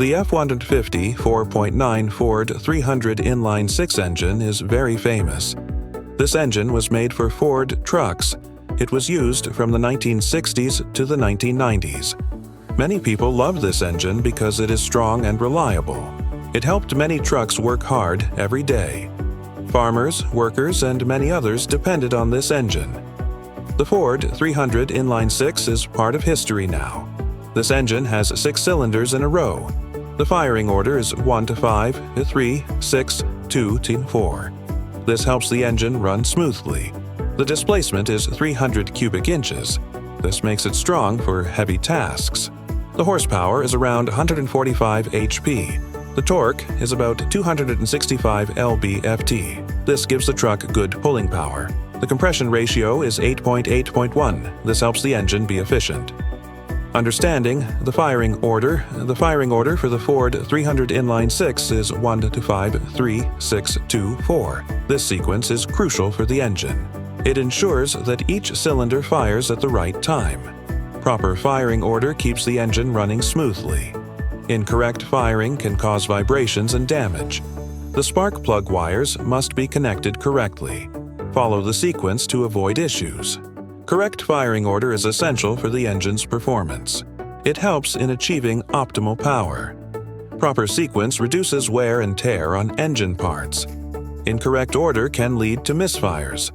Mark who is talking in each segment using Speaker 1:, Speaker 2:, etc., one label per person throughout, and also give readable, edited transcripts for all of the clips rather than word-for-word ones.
Speaker 1: The F150 4.9 Ford 300 inline-6 engine is very famous. This engine was made for Ford trucks. It was used from the 1960s to the 1990s. Many people love this engine because it is strong and reliable. It helped many trucks work hard every day. Farmers, workers, and many others depended on this engine. The Ford 300 inline-6 is part of history now. This engine has 6 cylinders in a row. The firing order is 1 to 5 to 3, 6, 2 to 4. This helps the engine run smoothly. The displacement is 300 cubic inches. This makes it strong for heavy tasks. The horsepower is around 145 HP. The torque is about 265 lb-ft. This gives the truck good pulling power. The compression ratio is 8.8.1. This helps the engine be efficient. Understanding the firing order. The firing order for the Ford 300 inline-6 is 1 to 5, 3, 6, 2, 4. This sequence is crucial for the engine. It ensures that each cylinder fires at the right time. Proper firing order keeps the engine running smoothly. Incorrect firing can cause vibrations and damage. The spark plug wires must be connected correctly. Follow the sequence to avoid issues. Correct firing order is essential for the engine's performance. It helps in achieving optimal power. Proper sequence reduces wear and tear on engine parts. Incorrect order can lead to misfires.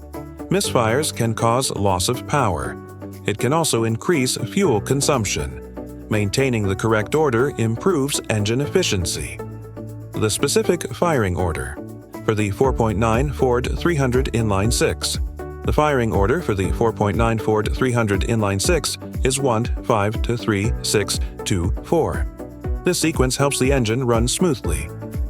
Speaker 1: Misfires can cause loss of power. It can also increase fuel consumption. Maintaining the correct order improves engine efficiency. The specific firing order. For the 4.9 Ford 300 inline-6. The firing order for the 4.9 Ford 300 inline-6 is 1, 5 to 3, 6, 2, 4. This sequence helps the engine run smoothly.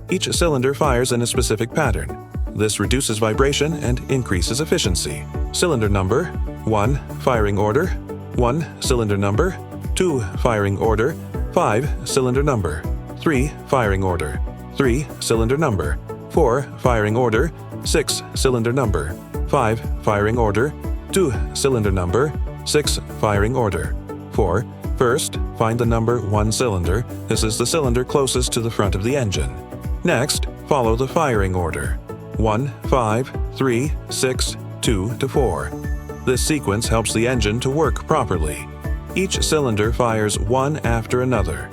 Speaker 1: Each cylinder fires in a specific pattern. This reduces vibration and increases efficiency. Cylinder number 1, firing order 1, cylinder number 2, firing order 5, cylinder number 3, firing order 3, cylinder number 4, firing order 6, cylinder number 5, firing order 2, cylinder number 6, firing order 4. First, find the number 1 cylinder. This is the cylinder closest to the front of the engine. Next, follow the firing order 1, 5, 3, 6, 2 to 4. This sequence helps the engine to work properly. Each cylinder fires one after another.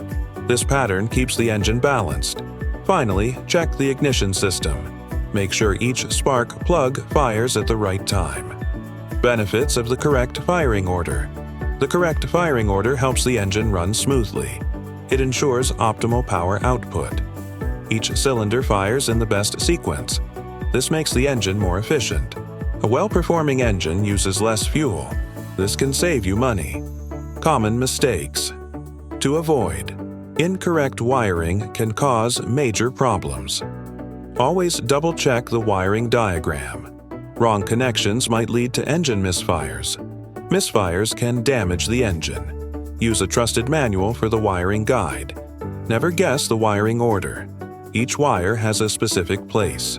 Speaker 1: This pattern keeps the engine balanced. Finally, check the ignition system. Make sure each spark plug fires at the right time. Benefits of the correct firing order. The correct firing order helps the engine run smoothly. It ensures optimal power output. Each cylinder fires in the best sequence. This makes the engine more efficient. A well-performing engine uses less fuel. This can save you money. Common mistakes. To avoid. Incorrect wiring can cause major problems. Always double-check the wiring diagram. Wrong connections might lead to engine misfires. Misfires can damage the engine. Use a trusted manual for the wiring guide. Never guess the wiring order. Each wire has a specific place.